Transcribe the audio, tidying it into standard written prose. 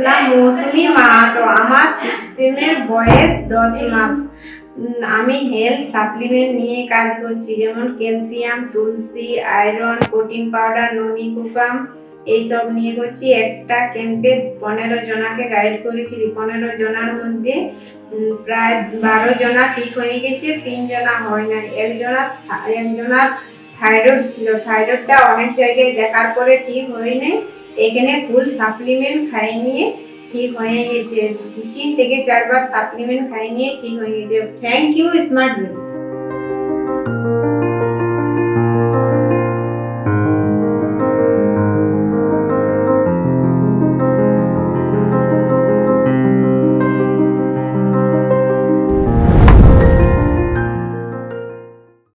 নাম মৌসুমী মাহাতো, আমার সিস্টেমের বয়স 10 মাস। আমি হেলথ সাপ্লিমেন্ট নিয়ে কাজ করছি, যেমন ক্যালসিয়াম, তুলসী, আয়রন, প্রোটিন পাউডার, ননি কুকাম এইসব নিয়ে করছি। একটা ক্যাম্পে 15 জনাকে গাইড করেছি। 15 জনার মধ্যে প্রায় 12 জনা ঠিক হয়ে গেছে, 3 জনা হয় না। একজনার থাইরয়েড ছিল, থাইরয়েডটা অনেক জায়গায় দেখার পরে ঠিক হয়নি। এখানে ফুল সাপ্লিমেন্ট খাই নিয়ে ঠিক হয়ে গেছে। 3 থেকে 4 বার সাপ্লিমেন্ট খাই নিয়ে ঠিক হয়ে গেছে। Thank you smart.